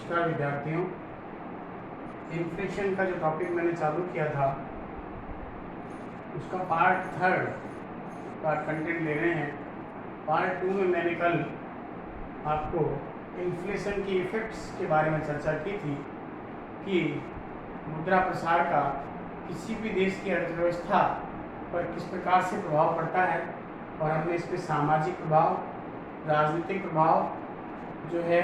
नमस्कार विद्यार्थियों। इन्फ्लेशन का जो टॉपिक मैंने चालू किया था उसका पार्ट थर्ड का कंटेंट ले रहे हैं। पार्ट 2 में मैंने कल आपको इन्फ्लेशन की इफ़ेक्ट्स के बारे में चर्चा की थी कि मुद्रा प्रसार का किसी भी देश की अर्थव्यवस्था पर किस प्रकार से प्रभाव पड़ता है, और हमने इस पर सामाजिक प्रभाव, राजनीतिक प्रभाव जो है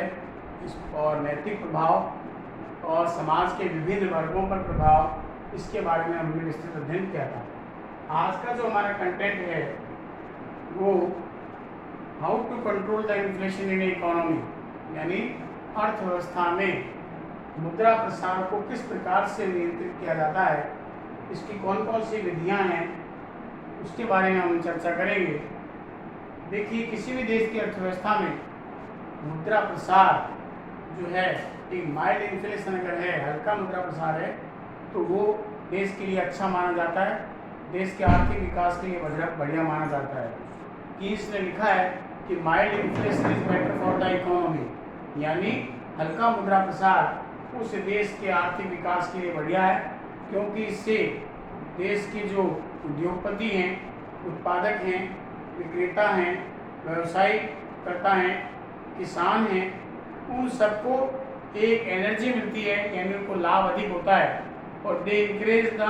और नैतिक प्रभाव और समाज के विभिन्न वर्गों पर प्रभाव, इसके बारे में हमने विस्तृत अध्ययन किया था। आज का जो हमारा कंटेंट है वो how to control the inflation in economy, यानी अर्थव्यवस्था में मुद्रा प्रसार को किस प्रकार से नियंत्रित किया जाता है, इसकी कौन कौन सी विधियां हैं, उसके बारे में हम चर्चा करेंगे। देखिए, किसी भी देश की अर्थव्यवस्था में मुद्रा प्रसार जो है, एक माइल्ड इन्फ्लेशन अगर है, हल्का मुद्रा प्रसार है, तो वो देश के लिए अच्छा माना जाता है, देश के आर्थिक विकास के लिए बढ़िया माना जाता है। कीन्स ने लिखा है कि mild inflation is better for the economy, यानी हल्का मुद्रा प्रसार उस देश के आर्थिक विकास के लिए बढ़िया है, क्योंकि इससे देश के जो उद्योगपति हैं, उत्पादक हैं, विक्रेता हैं, व्यवसाय करता हैं, किसान हैं, उन सबको एक एनर्जी मिलती है, यानी उनको लाभ अधिक होता है, और they increase the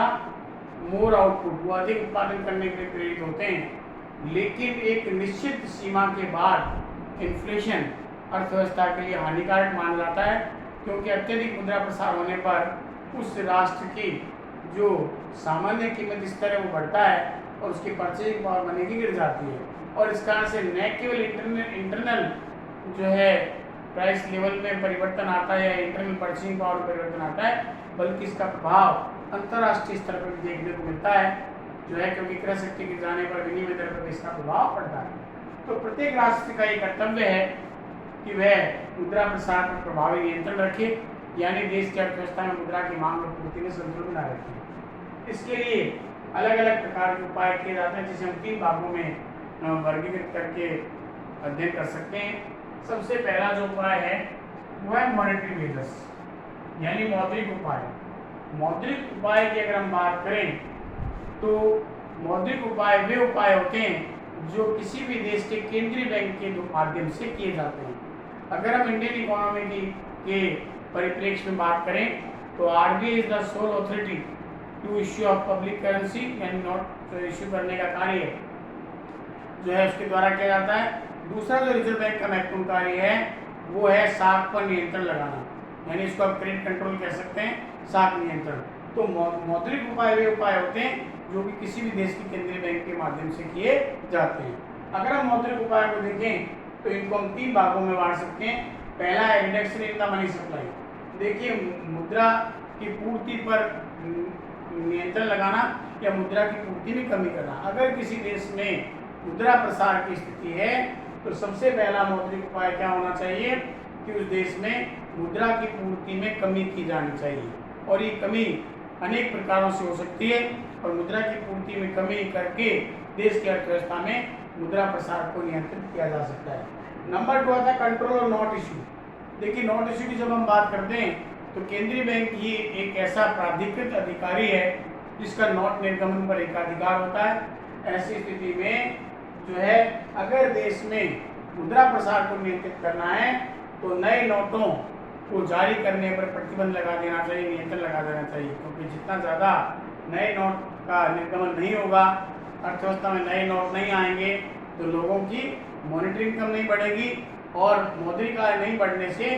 more output, वो अधिक उत्पादन करने के लिए प्रेरित होते हैं। लेकिन एक निश्चित सीमा के बाद इन्फ्लेशन अर्थव्यवस्था के लिए हानिकारक माना जाता है, क्योंकि अत्यधिक मुद्रा प्रसार होने पर उस राष्ट्र की जो सामान्य कीमत स्तर है वो बढ़ता है और उसकी परचेजिंग पावर मनी की गिर जाती है, और इस कारण से न केवल इंटरनल जो है प्राइस लेवल में परिवर्तन आता है या इंटरनल परचेजिंग पावर में परिवर्तन आता है, बल्कि इसका प्रभाव अंतर्राष्ट्रीय स्तर पर भी देखने को मिलता है जो है, क्योंकि क्रय शक्ति गिर जाने पर विनिमय दर पर इसका प्रभाव पड़ता है। तो प्रत्येक राष्ट्र का ये कर्तव्य है कि वह मुद्रा प्रसार पर प्रभावी नियंत्रण रखे, यानी देश की अर्थव्यवस्था में मुद्रा की मांग और पूर्ति में संतुलन बना रखे। इसके लिए अलग अलग प्रकार के उपाय किए जाते हैं, जिसे हम 3 भागों में वर्गीकृत करके अध्ययन कर सकते हैं। सबसे पहला जो उपाय है वो है मॉनेटरी मेजर्स, यानी मौद्रिक उपाय। मौद्रिक उपाय की अगर हम बात करें तो मौद्रिक उपाय वे उपाय होते हैं जो किसी भी देश के केंद्रीय बैंक के माध्यम से किए जाते हैं। अगर हम इंडियन इकोनॉमी के परिप्रेक्ष्य में बात करें तो RBI is the sole authority to issue of public currency, यानी नोट इश्यू करने का कार्य जो है उसके द्वारा किया जाता है। दूसरा जो रिजर्व बैंक का महत्वपूर्ण कार्य है वो है साख पर नियंत्रण लगाना, यानी इसको आप क्रेडिट कंट्रोल कह सकते हैं, साख नियंत्रण। तो मौद्रिक उपाय वे उपाय होते हैं जो कि किसी भी देश के केंद्रीय बैंक के माध्यम से किए जाते हैं। अगर हम मौद्रिक उपाय को देखें तो इनको हम 3 भागों में बांट सकते हैं। पहला है reduction in the money supply. देखिए, मुद्रा की पूर्ति पर नियंत्रण लगाना या मुद्रा की पूर्ति में कमी करना। अगर किसी देश में मुद्रा प्रसार की स्थिति है तो सबसे पहला मौद्रिक उपाय क्या होना चाहिए कि उस देश में मुद्रा की पूर्ति में कमी की जानी चाहिए, और ये कमी अनेक प्रकारों से हो सकती है, और मुद्रा की पूर्ति में कमी करके देश की अर्थव्यवस्था में मुद्रा प्रसार को नियंत्रित किया जा सकता है। नंबर 2 आता है कंट्रोल और नोट इशू। देखिए, नोट इशू की जब हम बात करते हैं तो केंद्रीय बैंक ही एक ऐसा प्राधिकृत अधिकारी है जिसका नोट निर्गमन पर एकाधिकार होता है। ऐसी स्थिति में जो है, अगर देश में मुद्रा प्रसार को नियंत्रित करना है तो नए नोटों को जारी करने पर प्रतिबंध लगा देना चाहिए, नियंत्रण लगा देना चाहिए, क्योंकि जितना ज़्यादा नए नोट का निर्गमन नहीं होगा, अर्थव्यवस्था में नए नोट नहीं आएंगे, तो लोगों की मॉनेटरी इनकम नहीं बढ़ेगी, और मौद्रिक आय नहीं बढ़ने से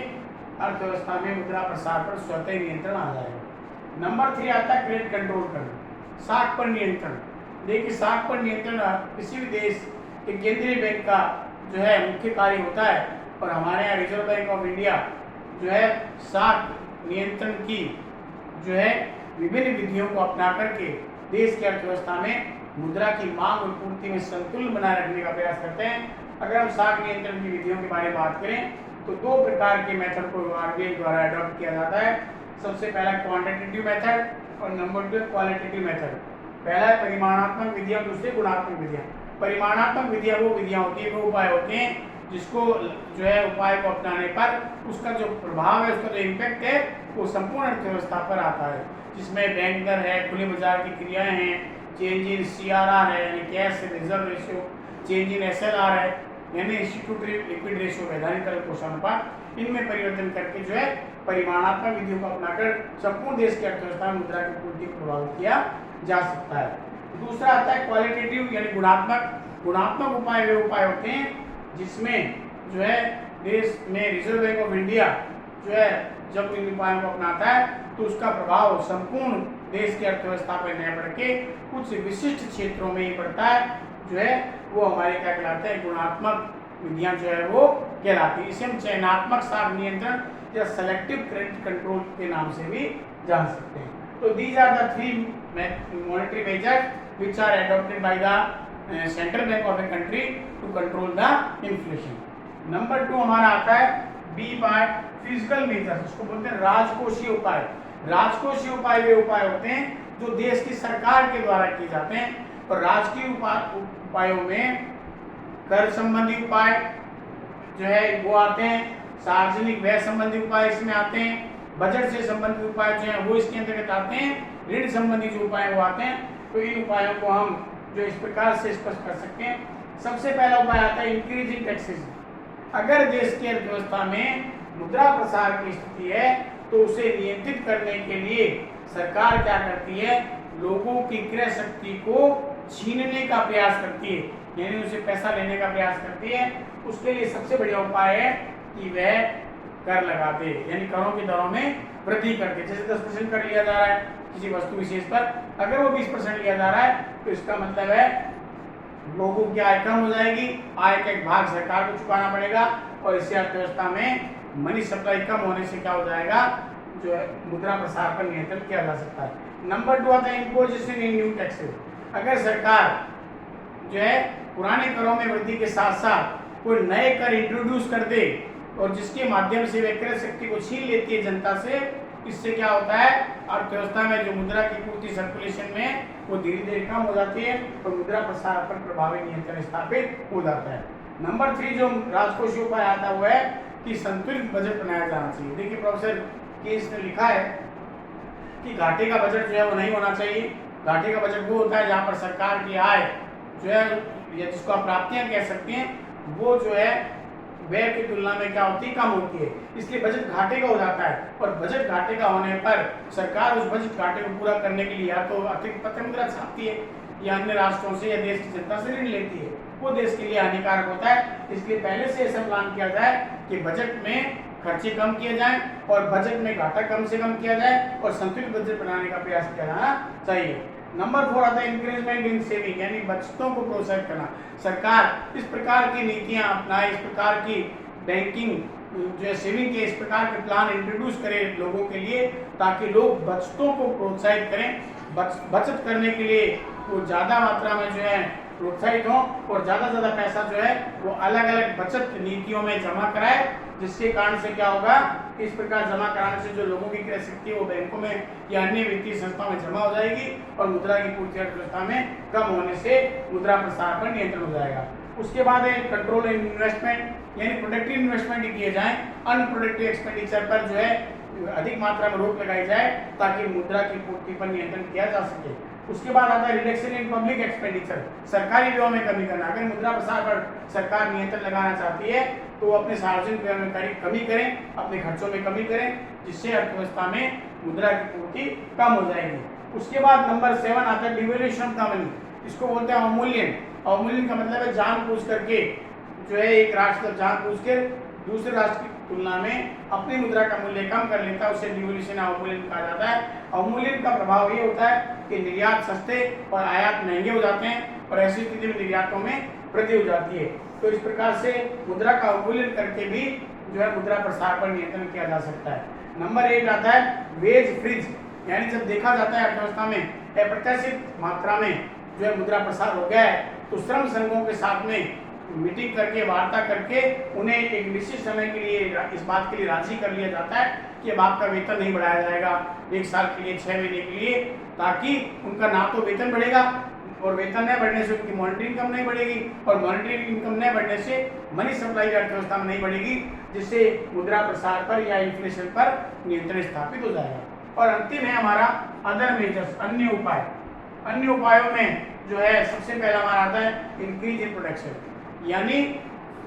अर्थव्यवस्था में मुद्रा प्रसार पर स्वतः ही नियंत्रण आ जाएगा। नंबर 3 आता है क्रेडिट कंट्रोल करना, साख पर नियंत्रण। देखिए, साख पर नियंत्रण किसी भी देश के केंद्रीय बैंक का जो है मुख्य कार्य होता है, और हमारे यहाँ रिजर्व बैंक ऑफ इंडिया जो है साख नियंत्रण की जो है विभिन्न विधियों को अपना करके देश की अर्थव्यवस्था में मुद्रा की मांग और पूर्ति में संतुलन बनाए रखने का प्रयास करते हैं। अगर हम साख नियंत्रण की विधियों के बारे में बात करें तो 2 प्रकार के मेथड को आरबीआई द्वारा अडॉप्ट किया जाता है। सबसे पहला क्वांटिटेटिव मेथड और नंबर 2 क्वालिटेटिव मेथड। पहला है परिमाणात्मक विधियां, दूसरी गुणात्मक विधियां। परिमाणात्मक विधियां वो विधियां होती है, वो उपाय होते हैं जिसको जो है उपाय को अपनाने पर उसका जो प्रभाव है, उसका जो इम्पैक्ट है वो संपूर्ण अर्थव्यवस्था पर आता है, जिसमें बैंक दर है, खुले बाजार की क्रियाएं हैं, चेंज इन CRR है यानी cash reserve ratio, change in SLR है यानी इंस्टीट्यूट लिक्विड रेशियो वैधानिक तरल पोषण अनुपात, इनमें परिवर्तन करके जो है परिमाणात्मक विधियों को अपनाकर संपूर्ण देश की अर्थव्यवस्था में मुद्रा की पूर्ति को प्रभावित किया जा सकता है। दूसरा आता है क्वालिटेटिव यानी गुणात्मक उपाय वे उपाय होते हैं जिसमें जो है देश में रिजर्व बैंक ऑफ इंडिया जो है जब इन उपायों को अपनाता है तो उसका प्रभाव संपूर्ण देश की अर्थव्यवस्था पर न पड़ के कुछ विशिष्ट क्षेत्रों में ही पड़ता है, जो है वो हमारे क्या कहलाते हैं, गुणात्मक विधियां जो है वो कहलाती है। इसे हम चयनात्मक साख नियंत्रण या सेलेक्टिव क्रेडिट कंट्रोल के नाम से भी जान सकते हैं। तो these are the 3 monetary measures which are adopted by the central bank of a country to control the inflation. Number 2 हमारा आता है बी पार्ट फिजिकल मेजर्स, इसको बोलते हैं राजकोषीय उपाय। राजकोषीय उपाय वे उपाय होते हैं जो देश की सरकार के द्वारा किए जाते हैं, और राजकीय उपायों में कर संबंधी उपाय जो है वो आते हैं, सार्वजनिक व्यय संबंधी उपाय इसमें आते हैं, बजट से संबंधित उपाय जो है वो इसके अंतर्गत आते हैं, ऋण संबंधी जो उपाय वो आते हैं। तो इन उपायों को हम जो इस प्रकार से स्पष्ट कर सकते हैं। सबसे पहला उपाय आता है इंक्रीजिंग टैक्सेस। अगर देश की अर्थव्यवस्था में मुद्रा प्रसार की स्थिति है तो उसे नियंत्रित करने के लिए सरकार क्या करती है, लोगों की क्रय शक्ति को छीनने का प्रयास करती है, यानी उसे पैसा लेने का प्रयास करती है। उसके लिए सबसे बढ़िया उपाय है कि वह कर लगा दे, यानी करों की दरों में वृद्धि करके। जैसे 10% कर लिया जा रहा है किसी वस्तु विशेष पर, अगर वो 20% लिया जा रहा है तो इसका मतलब है लोगों की आय कम हो जाएगी, आय का एक भाग सरकार को चुकाना पड़ेगा, और इससे अर्थव्यवस्था में मनी सप्लाई कम होने से क्या हो जाएगा, जो है मुद्रा प्रसार पर नियंत्रण किया जा सकता है। नंबर 2 आता है इम्पोजिशन इन न्यू टैक्सेस। अगर सरकार जो है पुराने करों में वृद्धि के साथ साथ कोई नए कर इंट्रोड्यूस कर दे और जिसके माध्यम से वे क्रय शक्ति को छीन लेती है जनता से, इससे क्या होता है, अर्थव्यवस्था में जो मुद्रा की पूर्ति सर्कुलेशन में वो धीरे धीरे कम हो जाती है और मुद्रा प्रसार पर प्रभावी नियंत्रण स्थापित हो जाता है। नंबर 3 जो राजकोषीय उपाय आता हुआ है कि संतुलित बजट बनाया जाना चाहिए। देखिए प्रोफेसर केस ने लिखा है कि घाटे का बजट जो है वो नहीं होना चाहिए। घाटे का बजट वो होता है जहाँ पर सरकार की आय जो है या जिसको आप प्राप्तियां कह सकते हैं वो जो है व्यय की तुलना में क्या होती है, कम होती है, इसलिए बजट घाटे का हो जाता है। और बजट घाटे का होने पर सरकार उस बजट घाटे को पूरा करने के लिए या तो अतिरिक्त पत्र मुद्रा छापती है या अन्य राष्ट्रों से या देश की जनता से ऋण लेती है, वो देश के लिए हानिकारक होता है। इसलिए पहले से ऐसा प्लान किया जाए कि बजट में खर्चे कम किए जाएं और बजट में घाटा कम से कम किया जाए और संतुलित बजट बनाने का प्रयास किया जाना चाहिए। नंबर 4 आता है इंक्रीजमेंट इन सेविंग, यानी बचतों को प्रोत्साहित करना। सरकार इस प्रकार की नीतियां अपनाए, इस प्रकार की बैंकिंग जो है सेविंग के इस प्रकार के प्लान इंट्रोड्यूस करें लोगों के लिए, ताकि लोग बचतों को प्रोत्साहित करें। बचत करने के लिए वो ज़्यादा मात्रा में जो है प्रोत्साहित हों और ज़्यादा से ज़्यादा पैसा जो है वो अलग अलग बचत नीतियों में जमा कराए, जिसके कारण से क्या होगा, इस प्रकार जमा कराने से जो लोगों की क्रय शक्ति वो बैंकों में या अन्य वित्तीय संस्थाओं में जमा हो जाएगी और मुद्रा की पूर्ति अर्थव्यवस्था में कम होने से मुद्रा प्रसार पर नियंत्रण हो जाएगा। उसके बाद है कंट्रोल इन्वेस्टमेंट, यानी प्रोडक्टिव इन्वेस्टमेंट ही किए जाए, अनप्रोडक्टिव एक्सपेंडिचर पर जो है अधिक मात्रा में रोक लगाई जाए ताकि मुद्रा की पूर्ति पर नियंत्रण किया जा सके। उसके बाद आता है रिडक्शन इन पब्लिक एक्सपेंडिचर, सरकारी व्ययों में कमी करना। अगर मुद्रा प्रसार पर सरकार नियंत्रण लगाना चाहती है तो वो अपने सार्वजनिक व्ययों में कमी करें, अपने खर्चों में कमी करें, जिससे अर्थव्यवस्था में मुद्रा की पूर्ति कम हो जाएगी। उसके बाद नंबर 7 आता है डिवैल्यूएशन ऑफ द मनी, इसको बोलते हैं अवमूल्यन। अवमूल्यन का मतलब है जानबूझ करके जो है एक राष्ट्र जानबूझ के दूसरे राष्ट्र की तुलना में अपनी मुद्रा का मूल्य कम कर लेता है, उसे डिवैल्यूएशन अवमूल्यन कहा जाता है। अवमूल्यन का प्रभाव ये होता है कि निर्यात सस्ते और आयात महंगे हो जाते हैं और ऐसी स्थिति में निर्यातों में वृद्धि हो जाती है। तो इस प्रकार से मुद्रा का अवमूल्यन करके भी जो है मुद्रा प्रसार पर नियंत्रण किया जा सकता है। नंबर 8 आता है वेज फ्रीज, यानी जब देखा जाता है अर्थव्यवस्था में अप्रत्याशित मात्रा में जो है मुद्रा प्रसार हो गया है तो श्रम संघों के साथ में मीटिंग करके वार्ता करके उन्हें एक निश्चित समय के लिए इस बात के लिए राजी कर लिया जाता है कि अब आपका वेतन नहीं बढ़ाया जाएगा 1 साल के लिए, 6 महीने के लिए, ताकि उनका ना तो वेतन बढ़ेगा और वेतन न बढ़ने से उनकी मॉनेटरी इनकम नहीं बढ़ेगी, और मॉनेटरी इनकम न बढ़ने से मनी सप्लाई अर्थव्यवस्था में नहीं बढ़ेगी, जिससे मुद्रा प्रसार पर या इन्फ्लेशन पर नियंत्रण स्थापित हो जाएगा। और अंतिम है हमारा अदर मेजर्स, अन्य उपाय। अन्य उपायों में जो है सबसे पहला हमारा आता है इंक्रीज इन प्रोडक्शन, यानी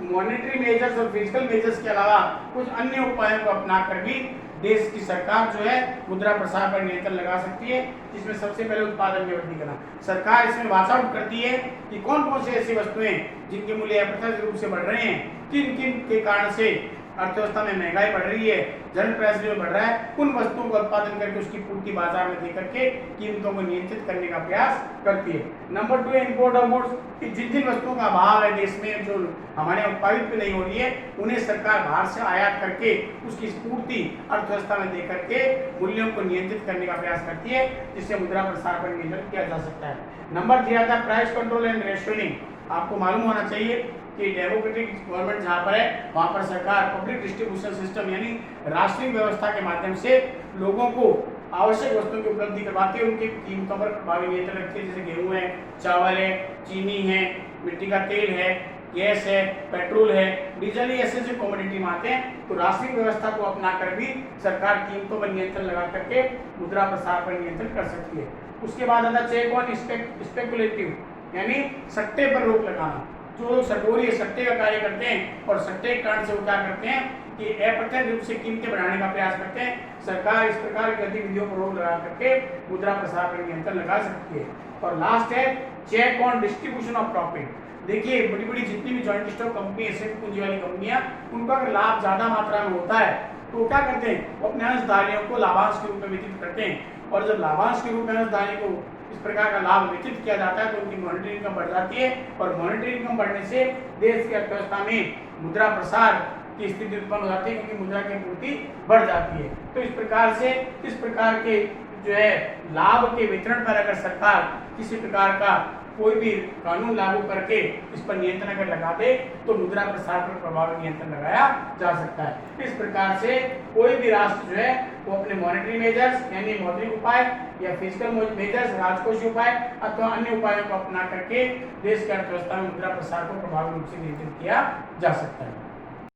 मॉनेटरी मेजर्स और फिजिकल मेजर्स के अलावा कुछ अन्य उपायों को अपनाकर भी देश की सरकार जो है मुद्रा प्रसार पर नियंत्रण लगा सकती है, जिसमें सबसे पहले उत्पादन में वृद्धि करना। सरकार इसमें वाच आउट करती है कि कौन कौन सी ऐसी वस्तुएं जिनके मूल्य अप्रत्यक्ष रूप से बढ़ रहे हैं, किन किन के कारण से अर्थव्यवस्था में महंगाई बढ़ रही है, जनरल प्राइस लेवल बढ़ रहा है, उन वस्तुओं का उत्पादन करके उसकी पूर्ति बाजार में दे करके कीमतों को नियंत्रित करने का प्रयास करती है। नंबर 2 है इंपोर्ट ऑफ गुड्स, कि जिन जिन वस्तुओं का अभाव है देश में, जो हमारे उत्पादित भी नहीं हो रही है, उन्हें सरकार बाहर से आयात करके उसकी पूर्ति अर्थव्यवस्था में दे करके मूल्यों को नियंत्रित करने का प्रयास करती है, जिससे मुद्रा प्रसार पर नियंत्रण किया जा सकता है। नंबर 3 आता है प्राइस कंट्रोल एंड रेशनिंग। आपको मालूम होना चाहिए कि डेमोक्रेटिक गवर्नमेंट जहाँ पर है वहाँ पर सरकार पब्लिक डिस्ट्रीब्यूशन सिस्टम यानी राष्ट्रीय व्यवस्था के माध्यम से लोगों को आवश्यक वस्तुओं की उपलब्धि करवाते हैं, उनकी कीमतों पर प्रभावी नियंत्रण रखती है। जैसे गेहूँ है, चावल है, चीनी है, मिट्टी का तेल है, गैस है, पेट्रोल है, डीजल, ऐसे जो कमोडिटी आते हैं, तो राष्ट्रीय व्यवस्था को अपना कर भी सरकार कीमतों पर नियंत्रण लगा करके मुद्रा प्रसार पर नियंत्रण कर सकती है। उसके बाद आता चेक ऑन स्पेकुलेटिव, यानी सट्टे पर रोक लगाना। जो लोग सटोरी सट्टे का कार्य करते हैं और सट्टे के कारण से वो क्या करते हैं कि अप्रत्यक्ष रूप से कीमतें बढ़ाने का प्रयास करते हैं, सरकार इस प्रकार की गतिविधियों पर रोक लगा करके मुद्रा प्रसार पर नियंत्रण लगा सकती है। और लास्ट है check on distribution of profit. देखिए बड़ी बड़ी जितनी भी जॉइंट स्टॉक कंपनी, ऐसे पूंजी वाली कंपनियां, उनका अगर लाभ ज़्यादा मात्रा में होता है तो क्या करते हैं, वो अपने अंशधारियों को लाभांश के रूप में वितरित करते हैं, और जब लाभांश के रूप में अंशधारी को इस प्रकार का लाभ वितरित किया जाता है तो उनकी मॉनेटरी इनकम बढ़ जाती है, और मॉनेटरी इनकम बढ़ने से देश की अर्थव्यवस्था में मुद्रा प्रसार की स्थिति उत्पन्न हो जाती है, क्योंकि मुद्रा की पूर्ति बढ़ जाती है। तो इस प्रकार से इस प्रकार के जो है लाभ के वितरण पर अगर सरकार किसी प्रकार का कोई भी कानून लागू करके इस पर नियंत्रण अगर लगा दे तो मुद्रा प्रसार पर प्रभावी नियंत्रण लगाया जा सकता है। इस प्रकार से कोई भी राष्ट्र जो है वो अपने मॉनेटरी मेजर्स यानी मौद्रिक उपाय या फिजिकल मेजर्स राजकोषीय उपाय अथवा अन्य उपायों को अपना करके देश की अर्थव्यवस्था में मुद्रा प्रसार को प्रभावी रूप से नियंत्रित किया जा सकता है।